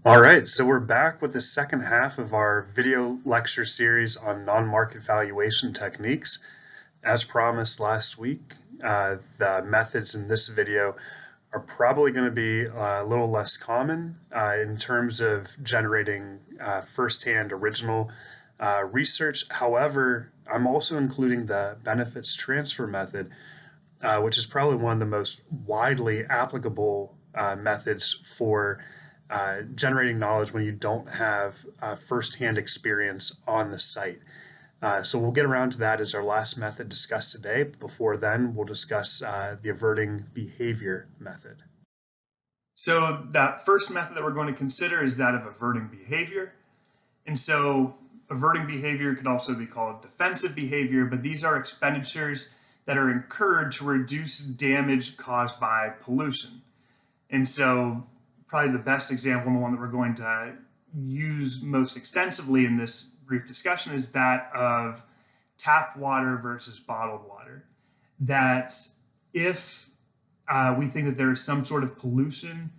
All right, so we're back with the second half of our video lecture series on non-market valuation techniques. As promised last week, the methods in this video are probably going to be a little less common in terms of generating firsthand original research. However, I'm also including the benefits transfer method, which is probably one of the most widely applicable methods for generating knowledge when you don't have firsthand experience on the site. So we'll get around to that as our last method discussed today. Before then, we'll discuss the averting behavior method. So that first method that we're going to consider is that of averting behavior. And so averting behavior could also be called defensive behavior, but these are expenditures that are incurred to reduce damage caused by pollution. And so probably the best example, and the one that we're going to use most extensively in this brief discussion, is that of tap water versus bottled water. That if we think that there is some sort of pollution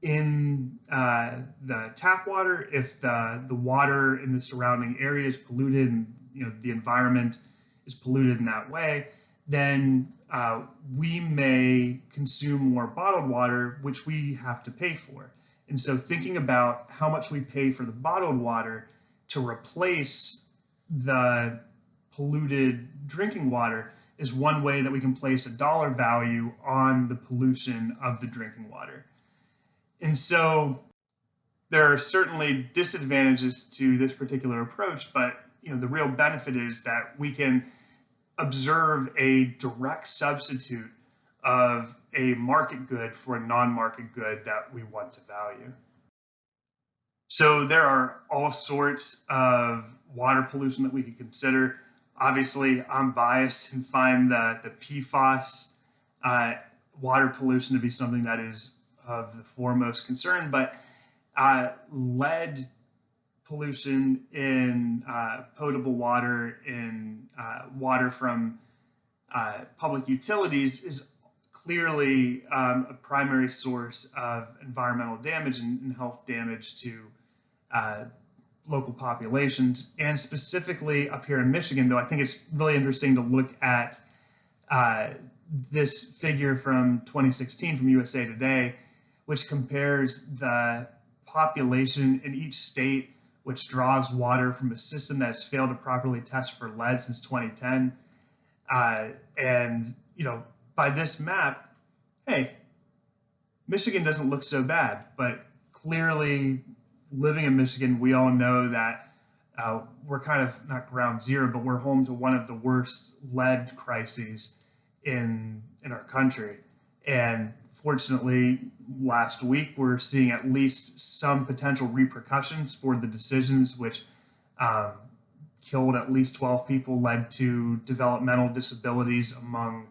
in the tap water, if the water in the surrounding area is polluted and the environment is polluted in that way, then we may consume more bottled water, which we have to pay for. And so thinking about how much we pay for the bottled water to replace the polluted drinking water is one way that we can place a dollar value on the pollution of the drinking water. And so there are certainly disadvantages to this particular approach, but the real benefit is that we can observe a direct substitute of a market good for a non-market good that we want to value. So there are all sorts of water pollution that we could consider. Obviously, I'm biased and find the PFAS water pollution to be something that is of the foremost concern, but lead pollution in potable water, in water from public utilities is clearly a primary source of environmental damage and health damage to local populations. And specifically up here in Michigan, though, I think it's really interesting to look at this figure from 2016 from USA Today, which compares the population in each state which draws water from a system that has failed to properly test for lead since 2010. And by this map, hey, Michigan doesn't look so bad, but clearly living in Michigan, we all know that we're kind of not ground zero, but we're home to one of the worst lead crises in our country. And fortunately, last week, we're seeing at least some potential repercussions for the decisions which killed at least 12 people, led to developmental disabilities among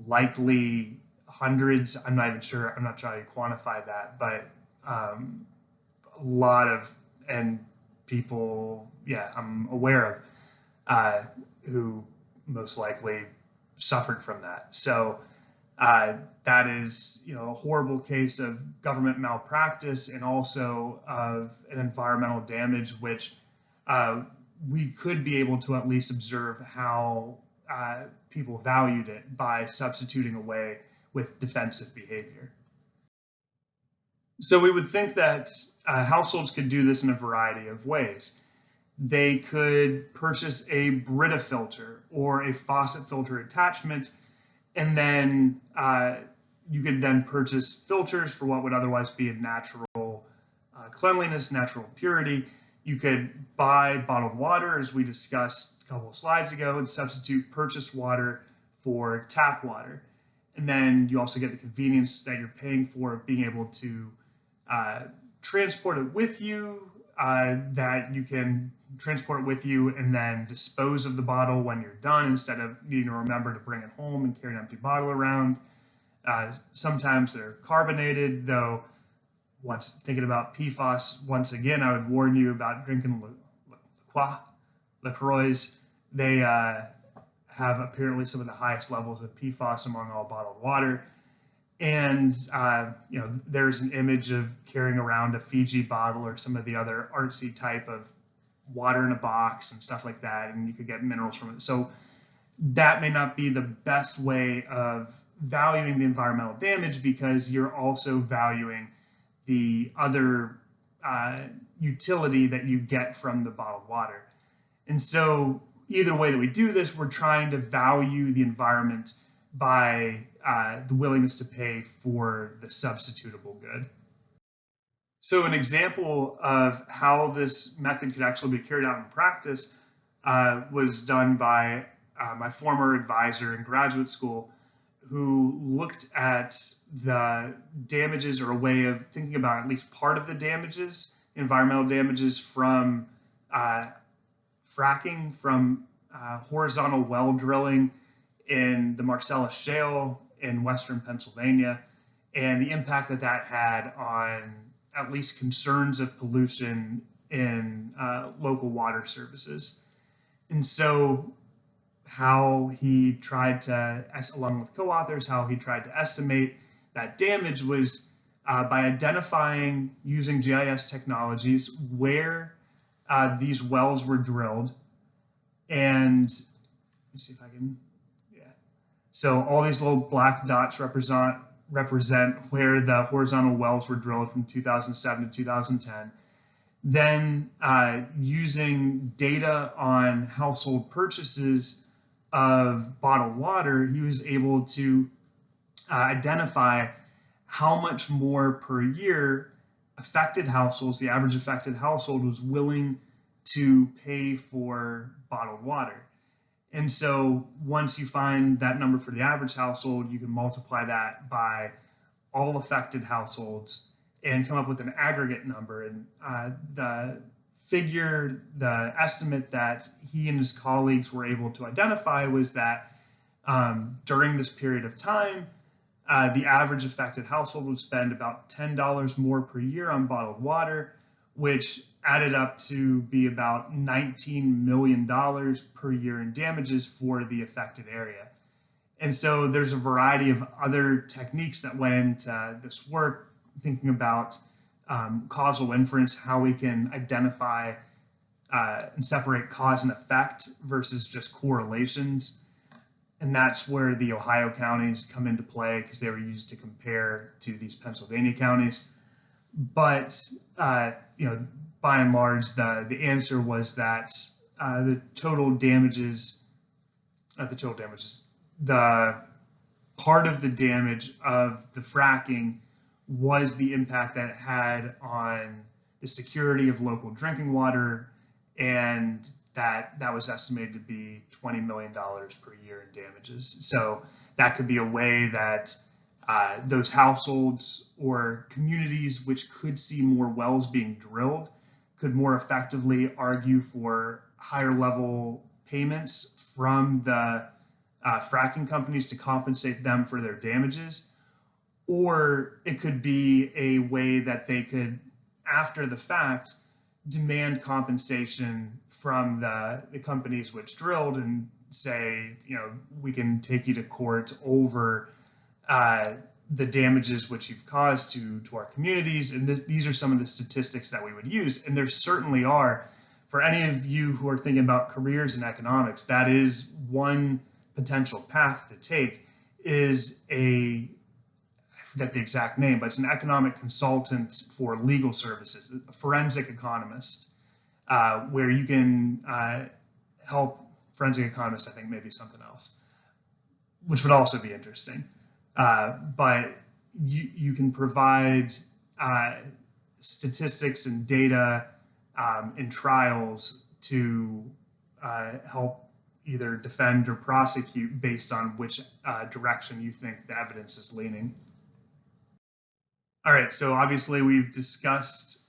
likely hundreds. I'm not even sure, I'm not trying to quantify that, but a lot of, and people, I'm aware of, who most likely suffered from that. So that is, a horrible case of government malpractice and also of an environmental damage, which we could be able to at least observe how people valued it by substituting away with defensive behavior. So we would think that households could do this in a variety of ways. They could purchase a Brita filter or a faucet filter attachment, and then you could then purchase filters for what would otherwise be a natural cleanliness, natural purity. You could buy bottled water, as we discussed a couple of slides ago, and substitute purchased water for tap water. And then you also get the convenience that you're paying for being able to transport it with you, that you can transport it with you and then dispose of the bottle when you're done instead of needing to remember to bring it home and carry an empty bottle around. Sometimes they're carbonated, though once thinking about PFAS, once again, I would warn you about drinking LaCroix. They have apparently some of the highest levels of PFAS among all bottled water. And there's an image of carrying around a Fiji bottle or some of the other artsy type of water in a box and stuff like that, and you could get minerals from it. So that may not be the best way of valuing the environmental damage, because you're also valuing the other utility that you get from the bottled water. And so either way that we do this, we're trying to value the environment by the willingness to pay for the substitutable good. So an example of how this method could actually be carried out in practice was done by my former advisor in graduate school, who looked at the damages, or a way of thinking about at least part of the damages, environmental damages from fracking, from horizontal well drilling in the Marcellus Shale in western Pennsylvania, and the impact that that had on at least concerns of pollution in local water services. And so how he tried to, along with co-authors, how he tried to estimate that damage was by identifying, using GIS technologies, where these wells were drilled. And let me see if I can, so all these little black dots represent where the horizontal wells were drilled from 2007 to 2010. Then using data on household purchases of bottled water, he was able to identify how much more per year affected households, the average affected household, was willing to pay for bottled water. And so once you find that number for the average household, you can multiply that by all affected households and come up with an aggregate number. And the estimate that he and his colleagues were able to identify was that during this period of time, the average affected household would spend about $10 more per year on bottled water, which added up to be about $19 million per year in damages for the affected area. And so there's a variety of other techniques that went into this work, thinking about causal inference, how we can identify and separate cause and effect versus just correlations. And that's where the Ohio counties come into play, because they were used to compare to these Pennsylvania counties. But by and large, the answer was that the part of the damage of the fracking was the impact that it had on the security of local drinking water, and that was estimated to be $20 million per year in damages. So that could be a way that those households or communities which could see more wells being drilled could more effectively argue for higher level payments from the fracking companies to compensate them for their damages. Or it could be a way that they could, after the fact, demand compensation from the companies which drilled and say, we can take you to court over the damages which you've caused to our communities. And these are some of the statistics that we would use. And there certainly are, for any of you who are thinking about careers in economics, that is one potential path to take, is I forget the exact name, but it's an economic consultant for legal services, a forensic economist, where you can help forensic economists, I think maybe something else, which would also be interesting. But you can provide statistics and data in trials to help either defend or prosecute based on which direction you think the evidence is leaning. All right, so obviously we've discussed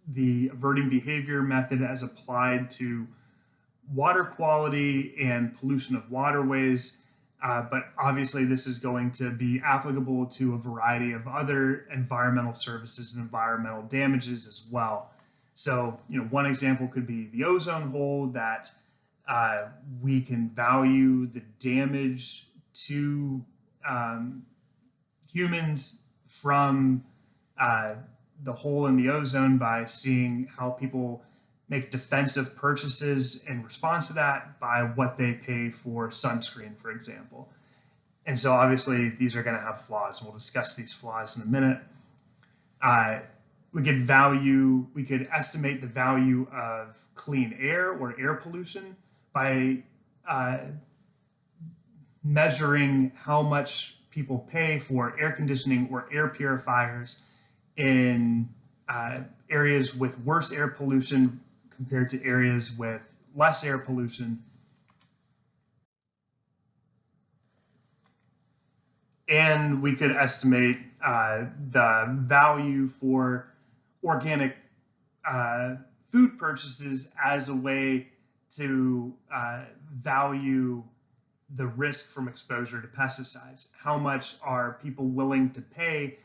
the averting behavior method as applied to water quality and pollution of waterways. But obviously this is going to be applicable to a variety of other environmental services and environmental damages as well. So, one example could be the ozone hole, that we can value the damage to humans from the hole in the ozone by seeing how people make defensive purchases in response to that by what they pay for sunscreen, for example. And so obviously these are going to have flaws. We'll discuss these flaws in a minute. We could estimate the value of clean air or air pollution by measuring how much people pay for air conditioning or air purifiers in areas with worse air pollution compared to areas with less air pollution. And we could estimate the value for organic food purchases as a way to value the risk from exposure to pesticides. How much are people willing to pay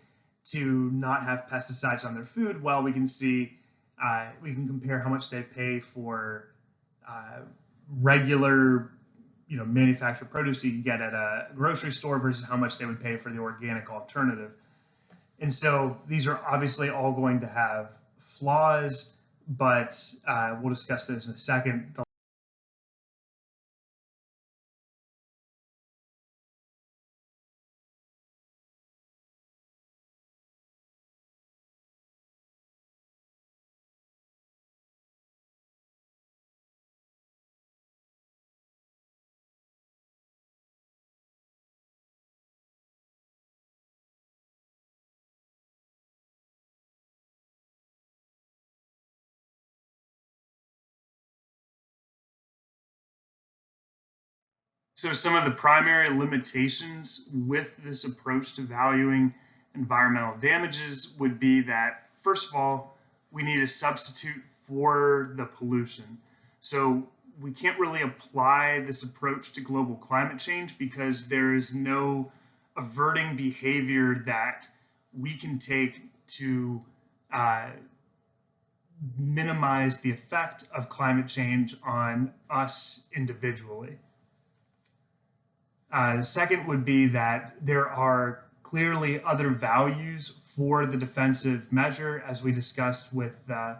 to not have pesticides on their food? Well, we can see, we can compare how much they pay for regular, manufactured produce you get at a grocery store versus how much they would pay for the organic alternative. And so these are obviously all going to have flaws, but we'll discuss those in a second. So some of the primary limitations with this approach to valuing environmental damages would be that, first of all, we need a substitute for the pollution. So we can't really apply this approach to global climate change because there is no averting behavior that we can take to minimize the effect of climate change on us individually. Second would be that there are clearly other values for the defensive measure, as we discussed with the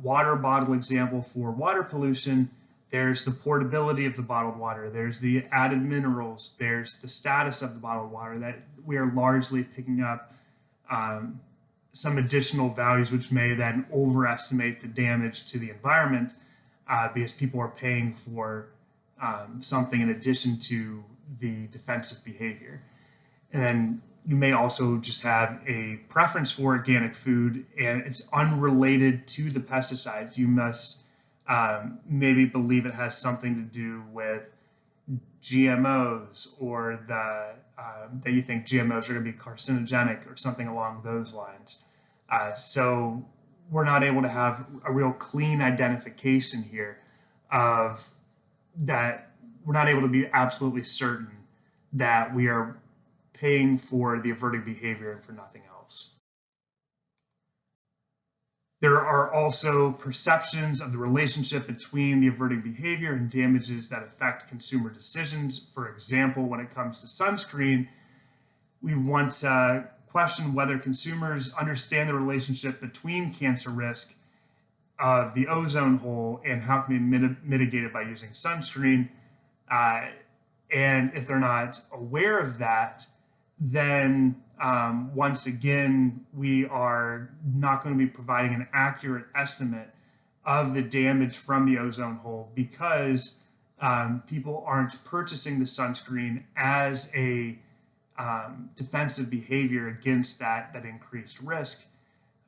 water bottle example for water pollution. There's the portability of the bottled water, there's the added minerals, there's the status of the bottled water, that we are largely picking up some additional values which may then overestimate the damage to the environment because people are paying for something in addition to the defensive behavior. And then you may also just have a preference for organic food and it's unrelated to the pesticides. You must maybe believe it has something to do with GMOs or that you think GMOs are going to be carcinogenic or something along those lines. So we're not able to have a real clean identification here of that. We're not able to be absolutely certain that we are paying for the averting behavior and for nothing else. There are also perceptions of the relationship between the averting behavior and damages that affect consumer decisions. For example, when it comes to sunscreen, we want to question whether consumers understand the relationship between cancer risk of the ozone hole and how it can be mitigated by using sunscreen. And if they're not aware of that, then once again, we are not going to be providing an accurate estimate of the damage from the ozone hole because people aren't purchasing the sunscreen as a defensive behavior against that increased risk.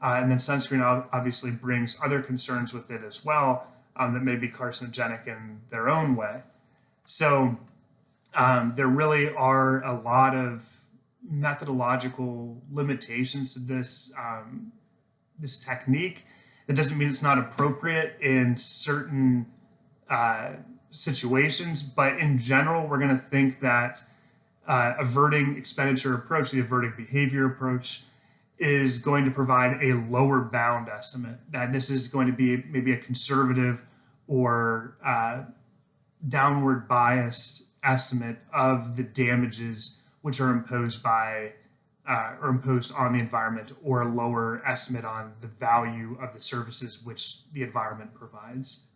And then sunscreen obviously brings other concerns with it as well that may be carcinogenic in their own way. So there really are a lot of methodological limitations to this this technique. That doesn't mean it's not appropriate in certain situations, but in general, we're going to think that averting expenditure approach, the averting behavior approach, is going to provide a lower bound estimate, that this is going to be maybe a conservative or downward biased estimate of the damages which are imposed by or imposed on the environment, or a lower estimate on the value of the services which the environment provides.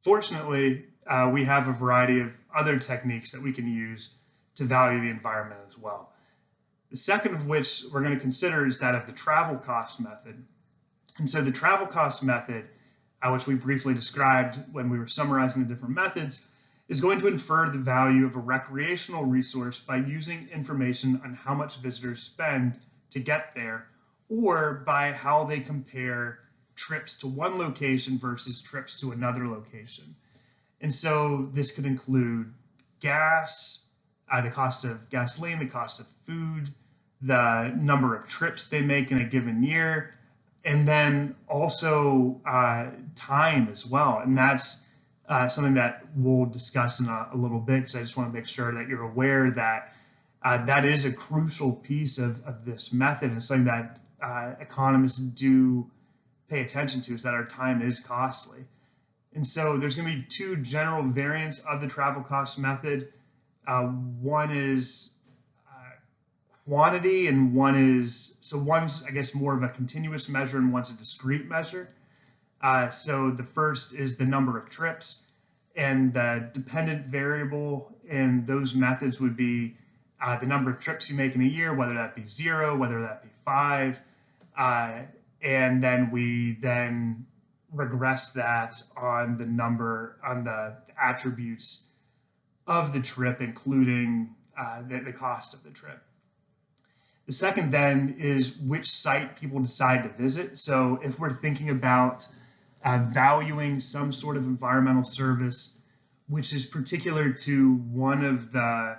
Fortunately, we have a variety of other techniques that we can use to value the environment as well. The second of which we're going to consider is that of the travel cost method. And so the travel cost method, which we briefly described when we were summarizing the different methods, is going to infer the value of a recreational resource by using information on how much visitors spend to get there, or by how they compare trips to one location versus trips to another location. And so this could include gas, the cost of gasoline, the cost of food, the number of trips they make in a given year, and then also time as well. And that's something that we'll discuss in a little bit, because I just want to make sure that you're aware that that is a crucial piece of this method, and something that economists do pay attention to, is that our time is costly. And so there's going to be two general variants of the travel cost method. One is quantity, and one's, I guess, more of a continuous measure and one's a discrete measure. So the first is the number of trips, and the dependent variable in those methods would be the number of trips you make in a year, whether that be 0, whether that be 5, and then we regress that on the attributes of the trip, including the cost of the trip. The second then is which site people decide to visit. So if we're thinking about valuing some sort of environmental service which is particular to one of the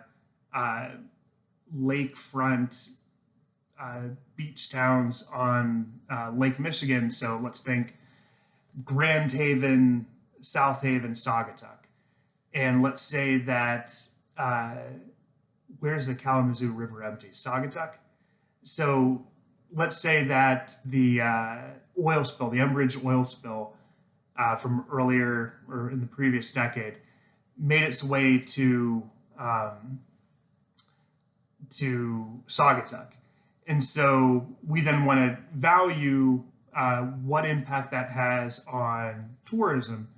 lakefront beach towns on Lake Michigan, so let's think Grand Haven, South Haven, Saugatuck. And let's say that, where's the Kalamazoo River empty? Saugatuck? So let's say that the oil spill, the Enbridge oil spill from earlier, or in the previous decade, made its way to Saugatuck. And so we then want to value what impact that has on tourism,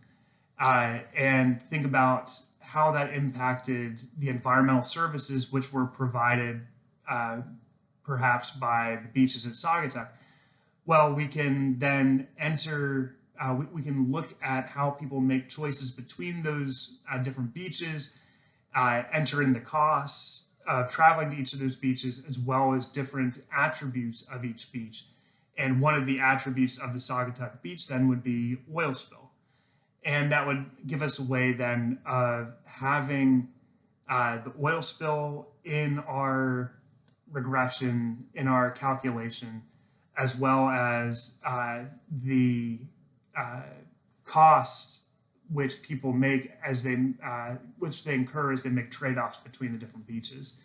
and think about how that impacted the environmental services which were provided perhaps by the beaches at Saugatuck. Well, we can then we can look at how people make choices between those different beaches, enter in the costs of traveling to each of those beaches, as well as different attributes of each beach. And one of the attributes of the Saugatuck beach then would be oil spill. And that would give us a way then of having the oil spill in our regression, in our calculation, as well as the cost which people make as which they incur as they make trade-offs between the different beaches.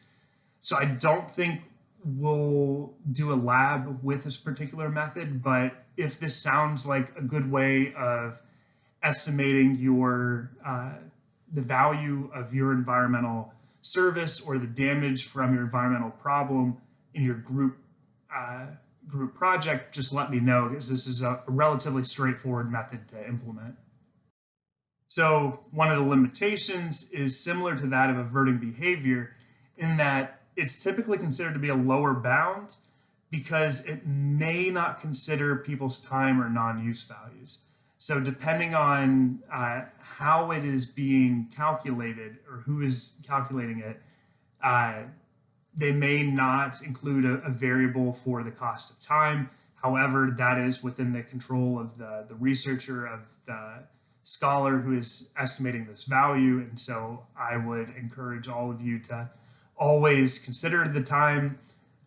So I don't think we'll do a lab with this particular method, but if this sounds like a good way of estimating the value of your environmental service or the damage from your environmental problem in your group project, just let me know, because this is a relatively straightforward method to implement. So one of the limitations is similar to that of averting behavior, in that it's typically considered to be a lower bound because it may not consider people's time or non-use values. So depending on how it is being calculated, or who is calculating it, they may not include a variable for the cost of time. However, that is within the control of the researcher, of the scholar who is estimating this value. And so I would encourage all of you to always consider the time,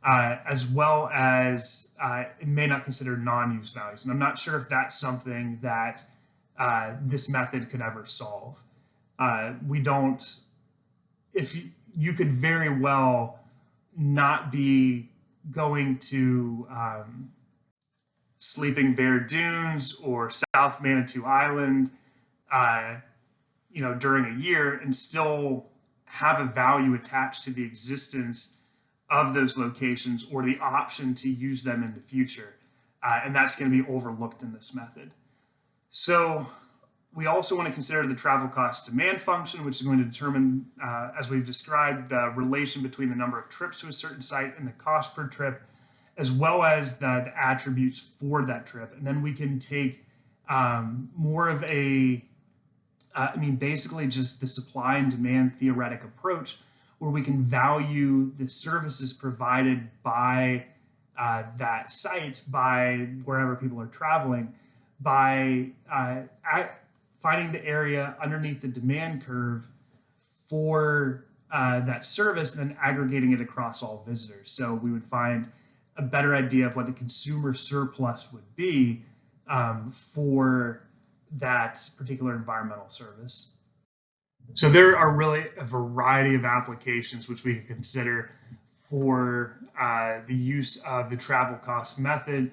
as well as it may not consider non-use values. And I'm not sure if that's something that this method could ever solve. You could very well not be going to Sleeping Bear Dunes or South Manitou Island, during a year, and still have a value attached to the existence of those locations or the option to use them in the future. And that's going to be overlooked in this method. So we also want to consider the travel cost demand function, which is going to determine, as we've described, the relation between the number of trips to a certain site and the cost per trip, as well as the attributes for that trip. And then we can take more of a, basically just the supply and demand theoretic approach, where we can value the services provided by that site, by wherever people are traveling, by finding the area underneath the demand curve for that service and then aggregating it across all visitors. So we would find a better idea of what the consumer surplus would be for that particular environmental service. So there are really a variety of applications which we could consider for the use of the travel cost method.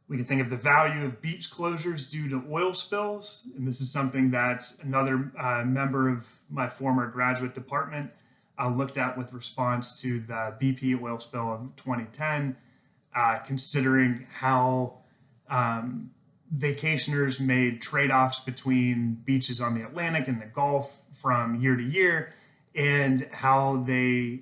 We can think of the value of beach closures due to oil spills, and this is something that another member of my former graduate department looked at with response to the BP oil spill of 2010, considering how vacationers made trade-offs between beaches on the Atlantic and the Gulf from year to year, and how they,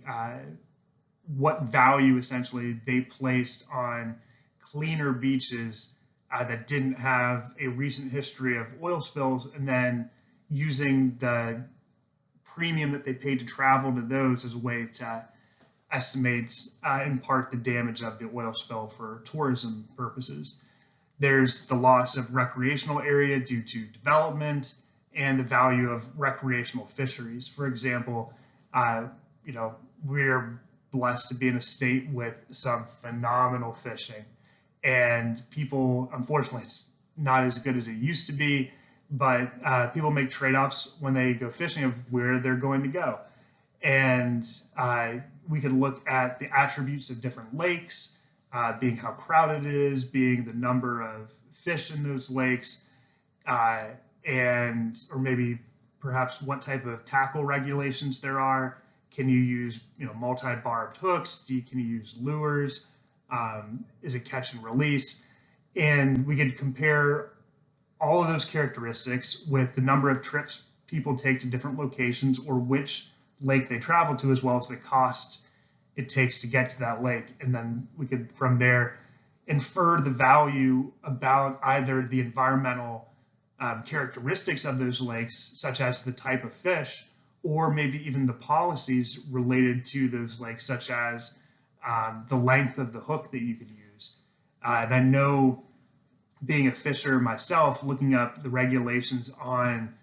what value essentially they placed on cleaner beaches that didn't have a recent history of oil spills, and then using the premium that they paid to travel to those as a way to estimate in part the damage of the oil spill for tourism purposes. There's the loss of recreational area due to development and the value of recreational fisheries. For example, we're blessed to be in a state with some phenomenal fishing. And people, unfortunately, it's not as good as it used to be, but people make trade-offs when they go fishing of where they're going to go. And we could look at the attributes of different lakes, being how crowded it is, being the number of fish in those lakes, or maybe perhaps what type of tackle regulations there are. Can you use multi-barbed hooks? Can you use lures? Is it catch and release? And we could compare all of those characteristics with the number of trips people take to different locations or which lake they travel to, as well as the cost it takes to get to that lake. And then we could, from there, infer the value about either the environmental characteristics of those lakes, such as the type of fish, or maybe even the policies related to those lakes, such as the length of the hook that you could use. And I know, being a fisher myself, looking up the regulations on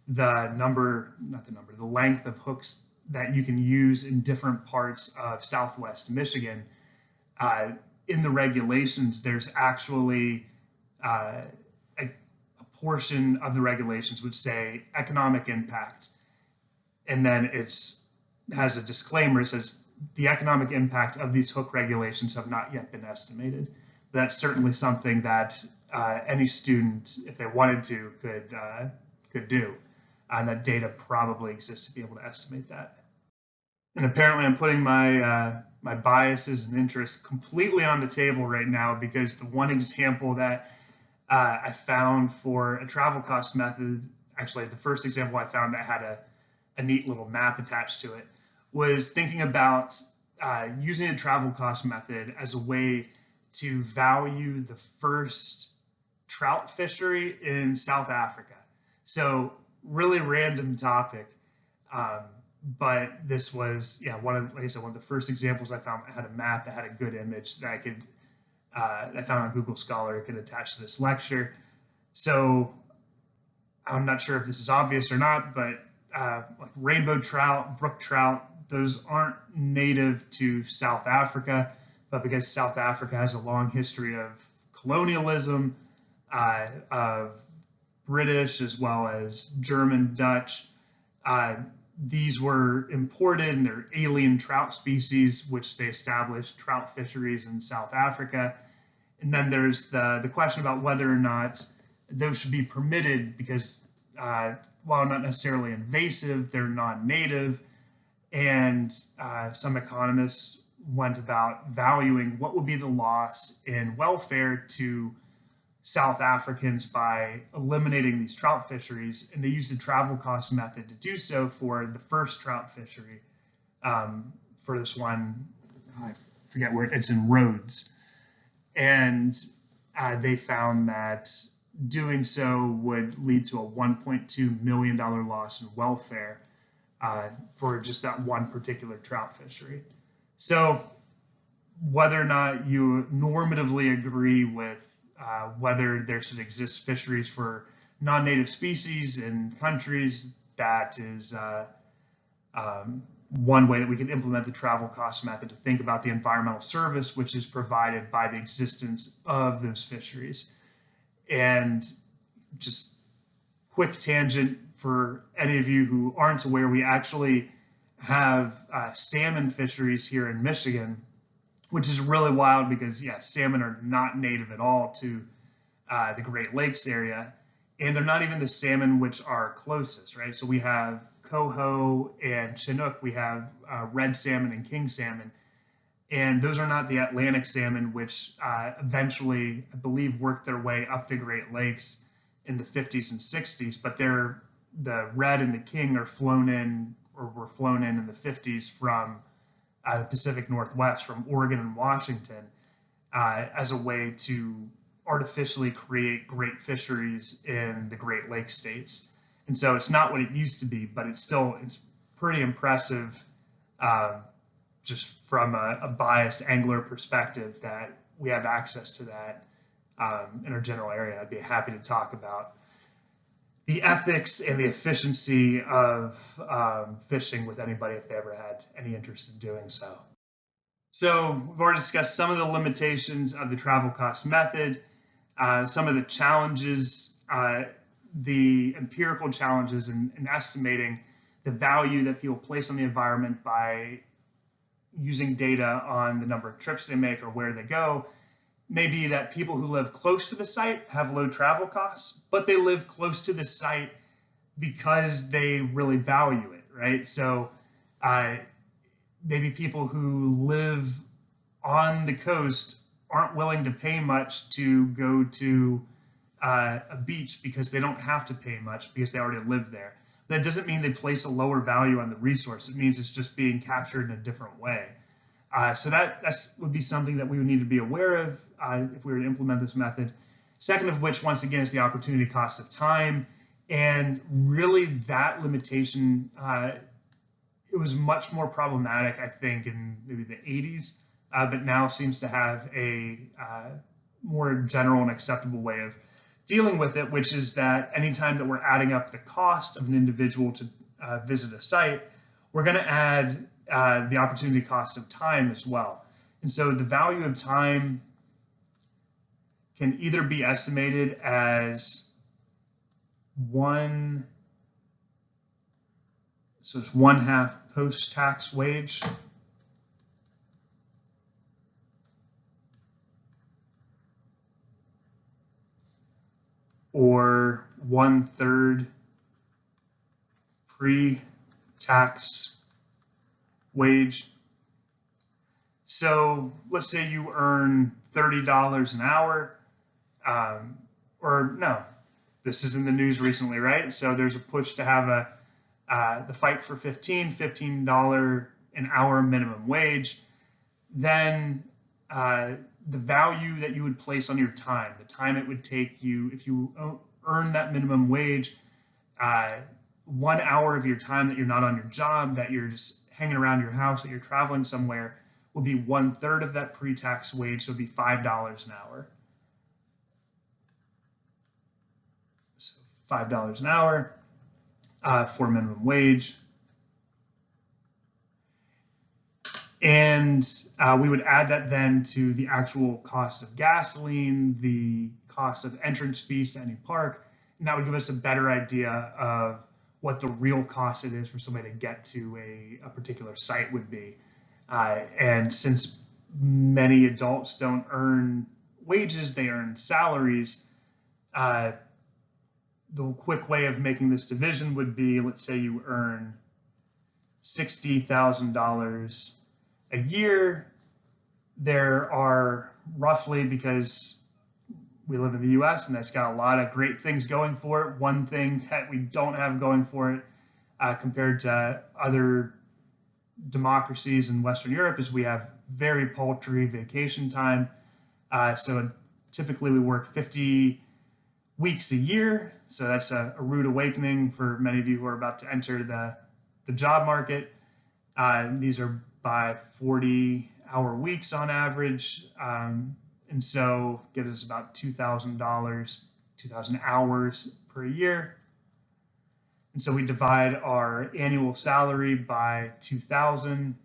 the length of hooks that you can use in different parts of Southwest Michigan. In the regulations, there's actually a portion of the regulations which say economic impact, and then it has a disclaimer. It says the economic impact of these hook regulations have not yet been estimated. That's certainly something that any student, if they wanted to, could do. And that data probably exists to be able to estimate that. And apparently I'm putting my biases and interests completely on the table right now, because the one example that I found for a travel cost method, actually the first example I found that had a neat little map attached to it, was thinking about using a travel cost method as a way to value the first trout fishery in South Africa. So really random topic, but this was one of the first examples I found that had a map that had a good image that I found on Google Scholar. I could attach to this lecture. So I'm not sure if this is obvious or not, but like rainbow trout, brook trout, those aren't native to South Africa, but because South Africa has a long history of colonialism, of British as well as German, Dutch, these were imported, and they're alien trout species, which they established trout fisheries in South Africa. And then there's the question about whether or not those should be permitted, because while not necessarily invasive, they're non-native. And some economists went about valuing what would be the loss in welfare to South Africans by eliminating these trout fisheries, and they used the travel cost method to do so for the first trout fishery. For this one, I forget where it's in Rhodes, and they found that doing so would lead to a $1.2 million loss in welfare for just that one particular trout fishery. So whether or not you normatively agree with whether there should exist fisheries for non-native species in countries, that is one way that we can implement the travel cost method to think about the environmental service which is provided by the existence of those fisheries. And just quick tangent for any of you who aren't aware, we actually have salmon fisheries here in Michigan, which is really wild because, yeah, salmon are not native at all to the Great Lakes area, and they're not even the salmon which are closest, right? So we have coho and chinook, we have red salmon and king salmon, and those are not the Atlantic salmon, which eventually, I believe, worked their way up the Great Lakes in the 50s and 60s, but the red and the king are flown in, or were flown in the 50s from the Pacific Northwest, from Oregon and Washington, as a way to artificially create great fisheries in the Great Lakes states. And so it's not what it used to be, but it's pretty impressive, just from a biased angler perspective, that we have access to that in our general area. I'd be happy to talk about the ethics and the efficiency of fishing with anybody if they ever had any interest in doing so. So we've already discussed some of the limitations of the travel cost method, some of the challenges, the empirical challenges in estimating the value that people place on the environment by using data on the number of trips they make or where they go. Maybe that people who live close to the site have low travel costs, but they live close to the site because they really value it, right? So maybe people who live on the coast aren't willing to pay much to go to a beach because they don't have to pay much because they already live there. That doesn't mean they place a lower value on the resource. It means it's just being captured in a different way. So that would be something that we would need to be aware of if we were to implement this method. Second of which, once again, is the opportunity cost of time. And really that limitation, it was much more problematic, I think, in maybe the 80s, but now seems to have a more general and acceptable way of dealing with it, which is that anytime that we're adding up the cost of an individual to visit a site, we're going to add the opportunity cost of time as well. And so the value of time can either be estimated as it's 1/2 post-tax wage, or 1/3 pre-tax wage. So let's say you earn $30 an hour, or no, this is in the news recently, right? So there's a push to have the fight for $15 an hour minimum wage. Then the value that you would place on your time, the time it would take you, if you earn that minimum wage, 1 hour of your time that you're not on your job, that you're just hanging around your house, that you're traveling somewhere, will be 1/3 of that pre-tax wage, so it would be $5 an hour. So $5 an hour for minimum wage. And we would add that then to the actual cost of gasoline, the cost of entrance fees to any park, and that would give us a better idea of what the real cost it is for somebody to get to a particular site would be. And since many adults don't earn wages, they earn salaries, the quick way of making this division would be, let's say you earn $60,000 a year, there are roughly, because we live in the US and that's got a lot of great things going for it, one thing that we don't have going for it compared to other democracies in Western Europe is we have very paltry vacation time. So typically we work 50 weeks a year. So that's a rude awakening for many of you who are about to enter the job market. These are by 40-hour weeks on average. And so gives us about $2,000, 2,000 hours per year. And so we divide our annual salary by 2,000,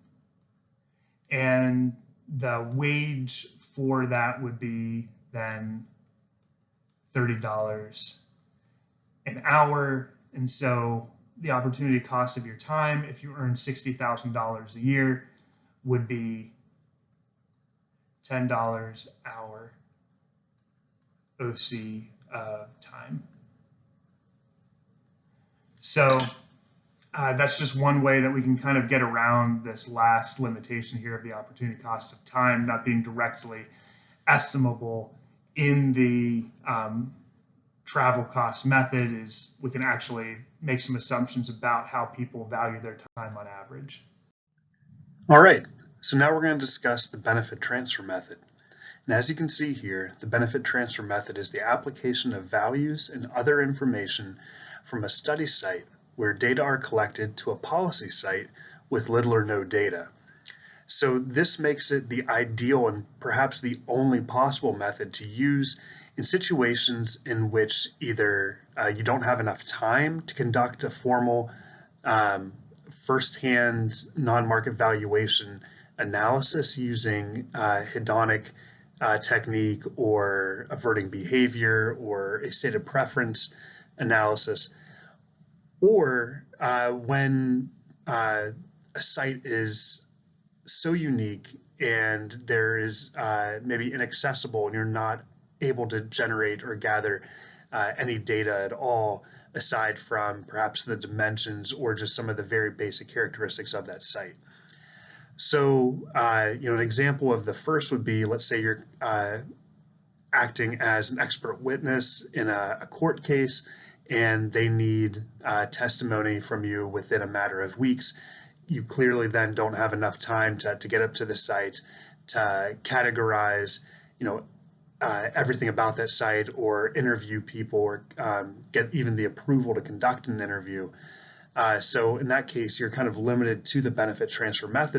and the wage for that would be then $30 an hour. And so the opportunity cost of your time, if you earn $60,000 a year, would be $10 hour OC time. So that's just one way that we can kind of get around this last limitation here of the opportunity cost of time not being directly estimable in the travel cost method. Is we can actually make some assumptions about how people value their time on average. All right, so now we're going to discuss the benefit transfer method. And as you can see here, the benefit transfer method is the application of values and other information from a study site where data are collected to a policy site with little or no data. So this makes it the ideal and perhaps the only possible method to use in situations in which either you don't have enough time to conduct a formal first-hand non-market valuation analysis using hedonic technique or averting behavior or a stated preference analysis, or when a site is so unique and there is maybe inaccessible and you're not able to generate or gather any data at all aside from perhaps the dimensions or just some of the very basic characteristics of that site. So, an example of the first would be, let's say you're acting as an expert witness in a court case and they need testimony from you within a matter of weeks. You clearly then don't have enough time to get up to the site to categorize, everything about that site or interview people or get even the approval to conduct an interview. So in that case, you're kind of limited to the benefit transfer method.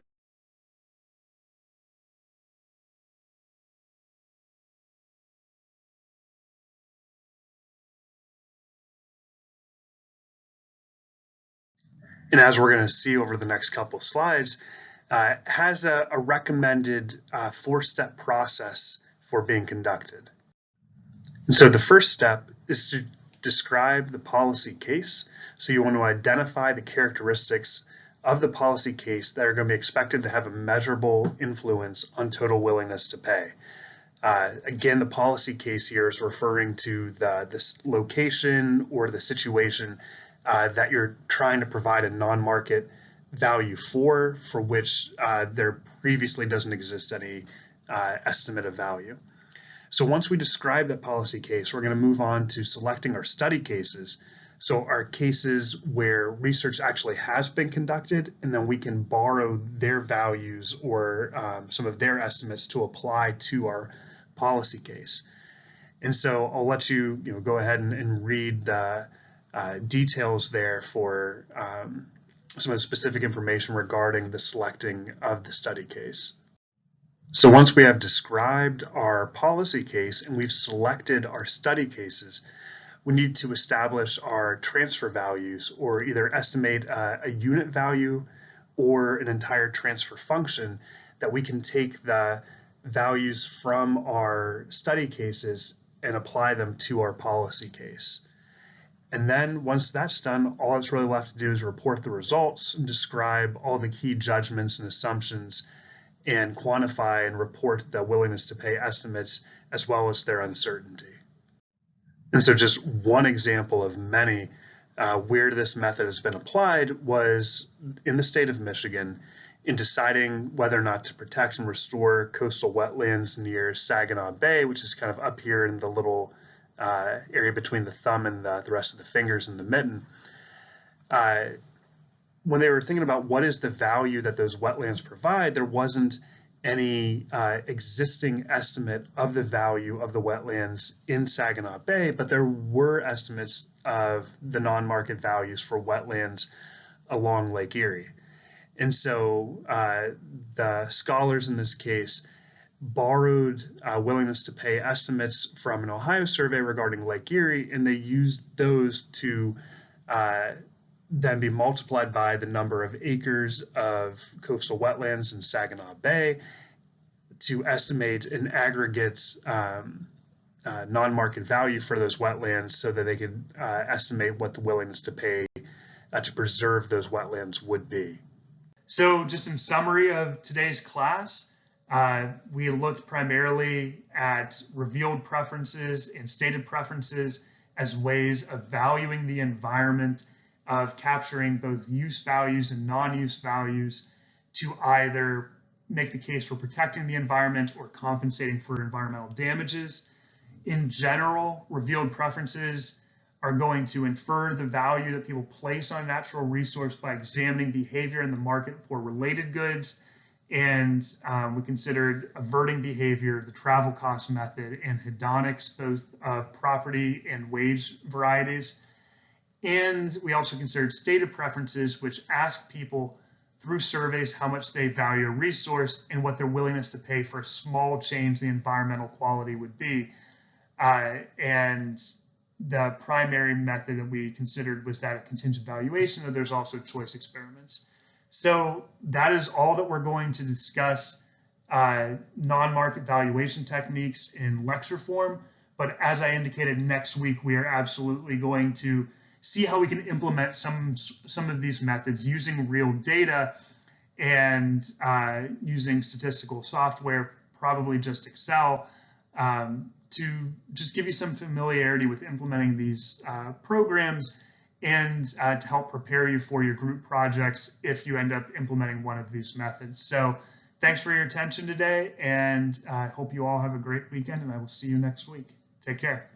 And as we're going to see over the next couple slides, has a recommended four-step process for being conducted. And so the first step is to describe the policy case. So you want to identify the characteristics of the policy case that are going to be expected to have a measurable influence on total willingness to pay. Again, the policy case here is referring to this location or the situation that you're trying to provide a non-market value for which there previously doesn't exist any estimate of value. So once we describe that policy case, we're going to move on to selecting our study cases. So our cases where research actually has been conducted, and then we can borrow their values or some of their estimates to apply to our policy case. And so I'll let you, go ahead and read the details there for some of the specific information regarding the selecting of the study case. So once we have described our policy case and we've selected our study cases, we need to establish our transfer values or either estimate a unit value or an entire transfer function that we can take the values from our study cases and apply them to our policy case. And then once that's done, all that's really left to do is report the results and describe all the key judgments and assumptions and quantify and report the willingness to pay estimates as well as their uncertainty. And so just one example of many where this method has been applied was in the state of Michigan in deciding whether or not to protect and restore coastal wetlands near Saginaw Bay, which is kind of up here in the little area between the thumb and the rest of the fingers in the mitten. When they were thinking about what is the value that those wetlands provide, there wasn't any existing estimate of the value of the wetlands in Saginaw Bay, but there were estimates of the non-market values for wetlands along Lake Erie. And so the scholars in this case borrowed willingness to pay estimates from an Ohio survey regarding Lake Erie, and they used those to then be multiplied by the number of acres of coastal wetlands in Saginaw Bay to estimate an aggregate non-market value for those wetlands so that they could estimate what the willingness to pay to preserve those wetlands would be. So just in summary of today's class, we looked primarily at revealed preferences and stated preferences as ways of valuing the environment, of capturing both use values and non-use values to either make the case for protecting the environment or compensating for environmental damages. In general, revealed preferences are going to infer the value that people place on a natural resource by examining behavior in the market for related goods. And we considered averting behavior, the travel cost method, and hedonics, both of property and wage varieties. And we also considered stated preferences, which ask people through surveys how much they value a resource and what their willingness to pay for a small change in the environmental quality would be. And the primary method that we considered was that of contingent valuation, though there's also choice experiments. So that is all that we're going to discuss non-market valuation techniques in lecture form. But as I indicated, next week we are absolutely going to see how we can implement some of these methods using real data and using statistical software, probably just Excel, to just give you some familiarity with implementing these programs and to help prepare you for your group projects if you end up implementing one of these methods. So thanks for your attention today, and I hope you all have a great weekend, and I will see you next week. Take care.